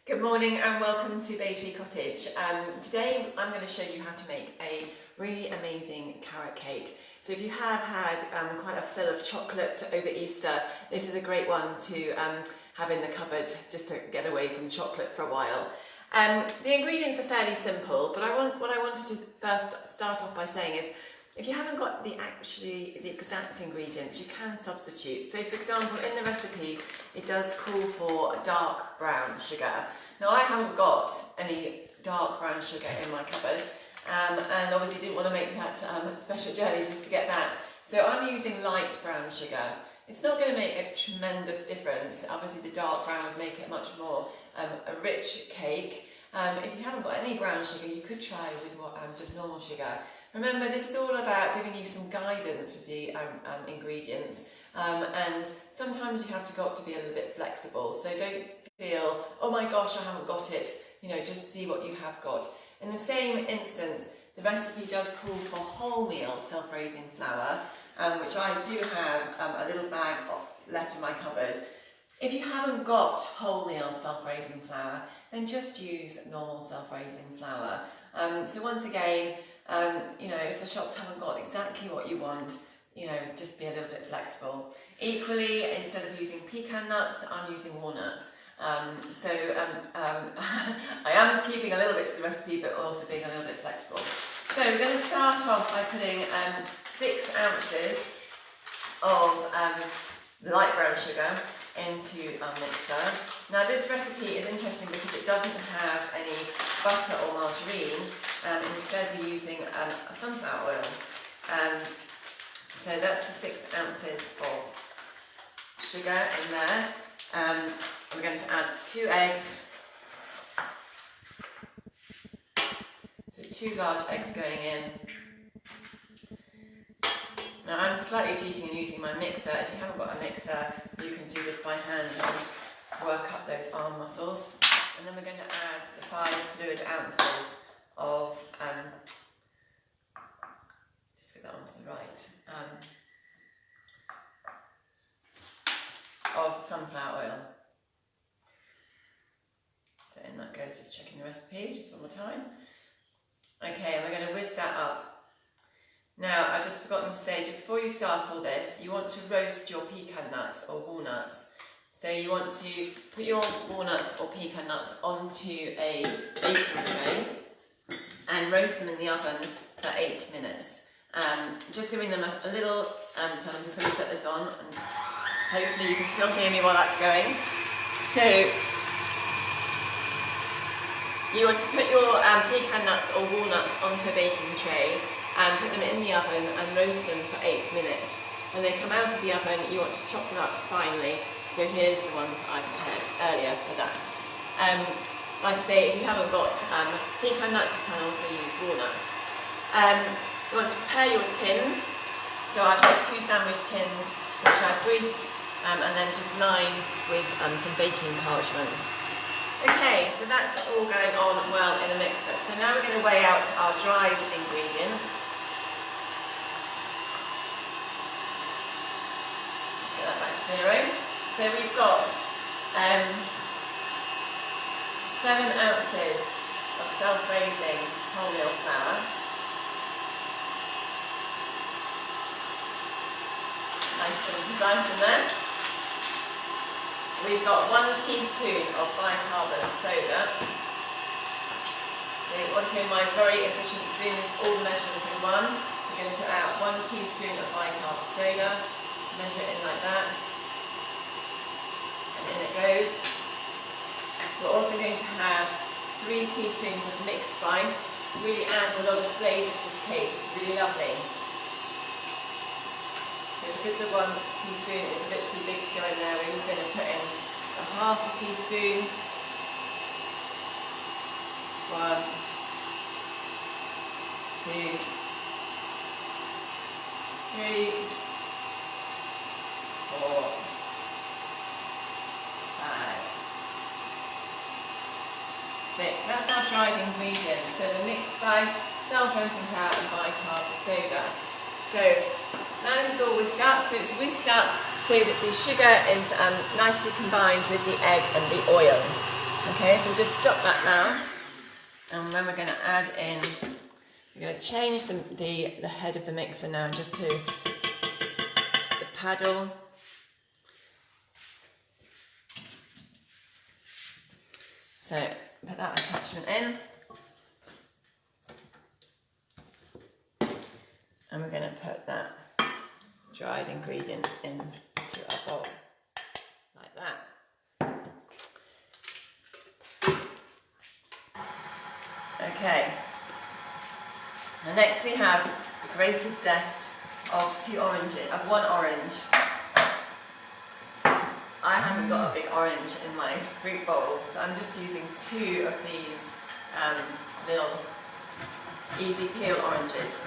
Good morning and welcome to Bay Tree Cottage. Today I'm going to show you how to make a really amazing carrot cake. So if you have had quite a fill of chocolate over Easter, this is a great one to have in the cupboard just to get away from chocolate for a while. The ingredients are fairly simple, but what I wanted to first start off by saying is if you haven't got the exact ingredients, you can substitute. So for example, in the recipe, it does call for dark brown sugar. Now I haven't got any dark brown sugar in my cupboard, and obviously didn't want to make that special journey just to get that. So I'm using light brown sugar. It's not going to make a tremendous difference. Obviously the dark brown would make it much more a rich cake. If you haven't got any brown sugar, you could try with just normal sugar. Remember, this is all about giving you some guidance with the ingredients, and sometimes you have got to be a little bit flexible. So don't feel, oh my gosh, I haven't got it. You know, just see what you have got. In the same instance, the recipe does call for wholemeal self-raising flour, which I do have a little bag left in my cupboard. If you haven't got wholemeal self-raising flour, then just use normal self-raising flour. So once again, you know, if the shops haven't got exactly what you want, you know, just be a little bit flexible. Equally, instead of using pecan nuts, I'm using walnuts. I am keeping a little bit to the recipe, but also being a little bit flexible. So we're going to start off by putting 6 ounces of light brown sugar into our mixer. Now this recipe is interesting because it doesn't have any butter or margarine. Instead we're using sunflower oil. So that's the 6 ounces of sugar in there. We're going to add 2 eggs. So 2 large eggs going in. Now I'm slightly cheating and using my mixer. If you haven't got a mixer, you can do this by hand and work up those arm muscles. And then we're going to add the 5 fluid ounces of, just get that onto the right, of sunflower oil. So in that goes, just checking the recipe, just one more time. Okay, and we're going to whiz that up. Now, I've just forgotten to say, before you start all this, you want to roast your pecan nuts or walnuts. So you want to put your walnuts or pecan nuts onto a baking tray and roast them in the oven for 8 minutes. Just giving them a little time. I'm just going to set this on and hopefully you can still hear me while that's going. So you want to put your pecan nuts or walnuts onto a baking tray and put them in the oven and roast them for 8 minutes. When they come out of the oven, you want to chop them up finely. So here's the ones I prepared earlier for that. Like I say, if you haven't got pecan nuts, you can also use walnuts. You want to prepare your tins. So I've got 2 sandwich tins, which I've greased and then just lined with some baking parchment. Okay, so that's all going on well in a mixer. So now we're going to weigh out our dried ingredients. Let's get that back to 0. So we've got 7 ounces of self-raising wholemeal flour. Nice and precise in there. We've got 1 teaspoon of bicarbonate soda. So once again, my very efficient spoon with all the measurements in one. We're going to put out 1 teaspoon of bicarbonate soda. So measure it in like that. And in it goes. We're also going to have 3 teaspoons of mixed spice. Really adds a lot of flavour to this cake. It's really lovely. So because the 1 teaspoon is a bit too big to go in there, we're just going to put in a half a teaspoon. 1, 2, 3, 4, 5, 6. That's our dried ingredients. So the mixed spice, self-roasting flour and bicarbonate soda. So now this is all whisked up, so it's whisked up so that the sugar is nicely combined with the egg and the oil. Okay, so we'll just stop that now. And then we're going to add in, we're going to change the head of the mixer now just to the paddle. So put that attachment in. And we're going to put that dried ingredients into our bowl, like that. Okay. And next we have the grated zest of one orange. I haven't got a big orange in my fruit bowl, so I'm just using 2 of these little easy peel oranges.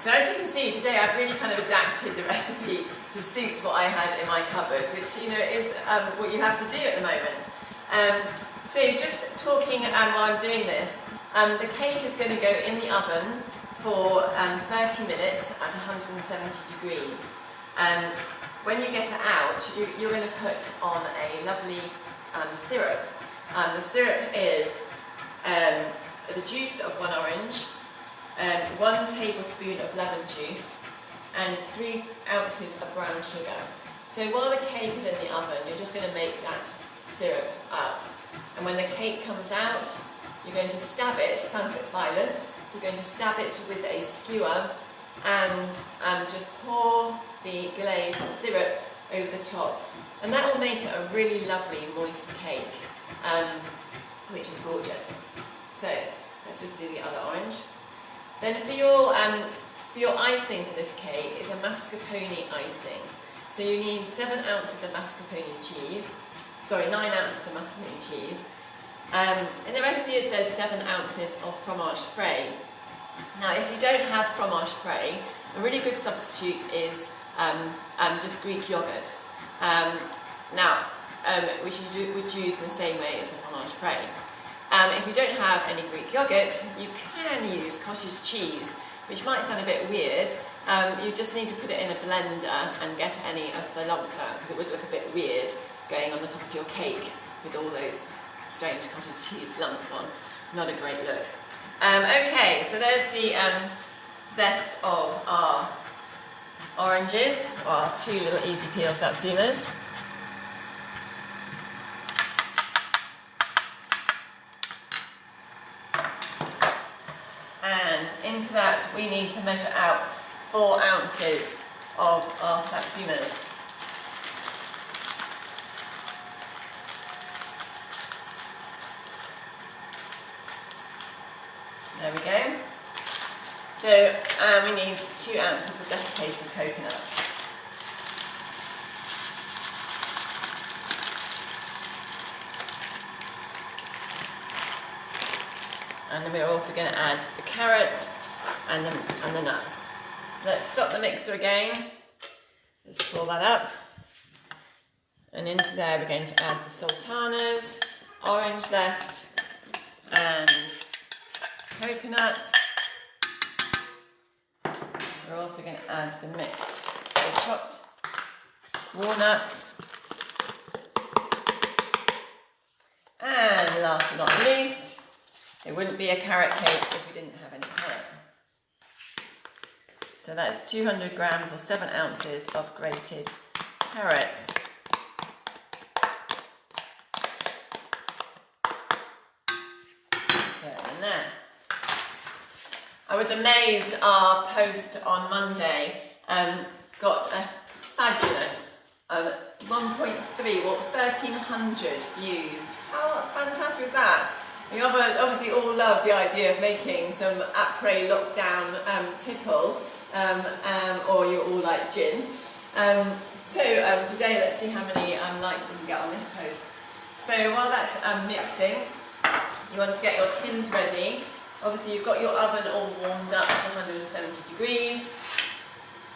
So as you can see today, I've really kind of adapted the recipe to suit what I had in my cupboard, which is what you have to do at the moment. So just talking while I'm doing this, the cake is going to go in the oven for 30 minutes at 170 degrees. When you get it out, you're going to put on a lovely syrup. The syrup is the juice of 1 orange, 1 tablespoon of lemon juice, and 3 ounces of brown sugar. So while the cake is in the oven, you're just going to make that syrup up. And when the cake comes out, you're going to stab it, sounds a bit violent, you're going to stab it with a skewer and just pour the glaze syrup over the top. And that will make it a really lovely moist cake, which is gorgeous. So let's just do the other orange. Then for your icing for this cake is a mascarpone icing. So you need 7 ounces of mascarpone cheese. Sorry, 9 ounces of mascarpone cheese. In the recipe it says 7 ounces of fromage frais. Now if you don't have fromage frais, a really good substitute is just Greek yogurt. Which you would use in the same way as a fromage frais. If you don't have any Greek yogurt, you can use cottage cheese, which might sound a bit weird. You just need to put it in a blender and get any of the lumps out, because it would look a bit weird going on the top of your cake with all those strange cottage cheese lumps on. Not a great look. Okay, so there's the zest of our oranges, or our 2 little easy peel satsumas. And into that we need to measure out 4 ounces of our satsumas. There we go. So we need 2 ounces of desiccated coconut. And then we're also going to add the carrots and the nuts. So let's stop the mixer again. Just pull that up. And into there we're going to add the sultanas, orange zest, and coconut. We're also going to add the mixed or chopped walnuts. And last but not least, it wouldn't be a carrot cake if we didn't have any carrot. So that's 200 grams or 7 ounces of grated carrots. There. I was amazed our post on Monday got a fabulous 1.3 or 1,300 views. How fantastic is that? We obviously all love the idea of making some après lockdown tipple, or you're all like gin. Today let's see how many likes we can get on this post. So while that's mixing, you want to get your tins ready. Obviously you've got your oven all warmed up to 170 degrees.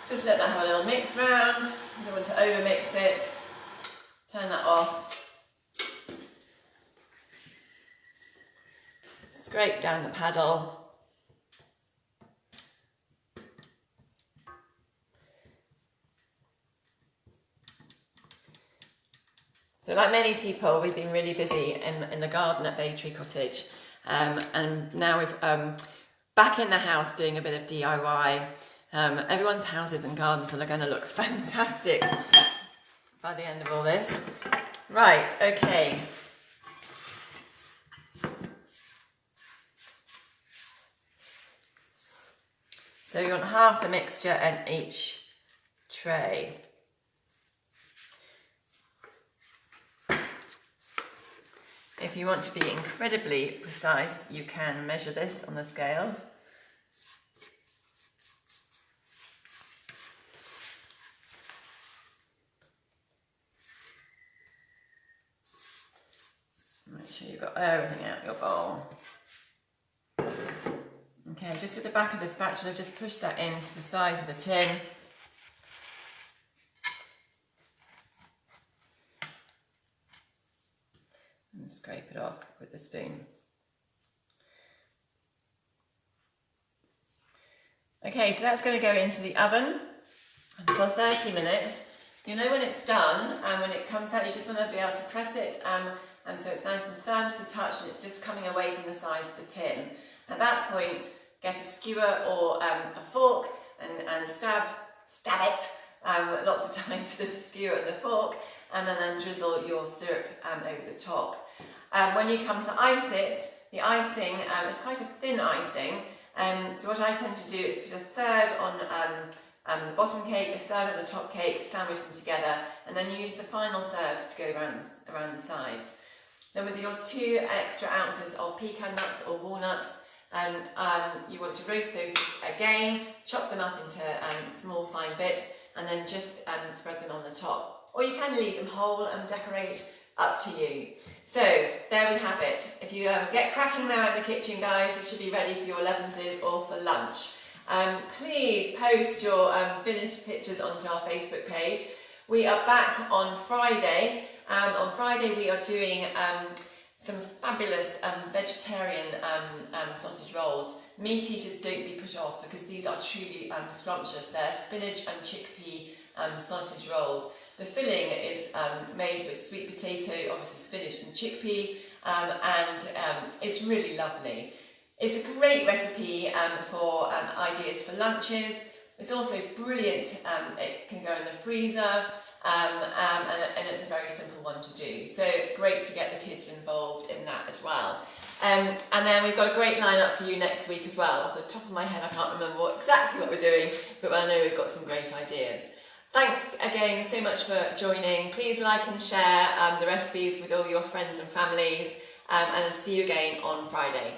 Just let that have a little mix round. You don't want to over mix it. Turn that off. Scrape down the paddle. So So like many people, we've been really busy in the garden at Bay Tree Cottage, and now we've back in the house doing a bit of DIY. Everyone's houses and gardens are going to look fantastic by the end of all this. Right, okay. So you want half the mixture in each tray. If you want to be incredibly precise, you can measure this on the scales. Make sure you've got everything out of your bowl. Okay, just with the back of the spatula, just push that into the sides of the tin. And scrape it off with the spoon. Okay, so that's going to go into the oven for 30 minutes. You know when it's done, and when it comes out, you just want to be able to press it, and so it's nice and firm to the touch, and it's just coming away from the sides of the tin. At that point, get a skewer or a fork and stab it lots of times with the skewer and the fork, and then drizzle your syrup over the top. When you come to ice it, the icing is quite a thin icing, so what I tend to do is put a third on the bottom cake, a third on the top cake, sandwich them together, and then use the final third to go around the sides. Then with your 2 extra ounces of pecan nuts or walnuts, you want to roast those again, chop them up into small fine bits, and then just spread them on the top. Or you can leave them whole and decorate, up to you. So there we have it. If you get cracking now in the kitchen, guys, this should be ready for your 11s or for lunch. Please post your finished pictures onto our Facebook page. We are back on Friday. On Friday we are doing some fabulous vegetarian sausage rolls. Meat eaters, don't be put off because these are truly scrumptious. They're spinach and chickpea sausage rolls. The filling is made with sweet potato, obviously spinach and chickpea, and it's really lovely. It's a great recipe for ideas for lunches. It's also brilliant, it can go in the freezer, and it's a very simple one to do. So great to get the kids involved in that as well. And then we've got a great lineup for you next week as well. Off the top of my head, I can't remember exactly what we're doing, but I know we've got some great ideas. Thanks again so much for joining. Please like and share the recipes with all your friends and families, and I'll see you again on Friday.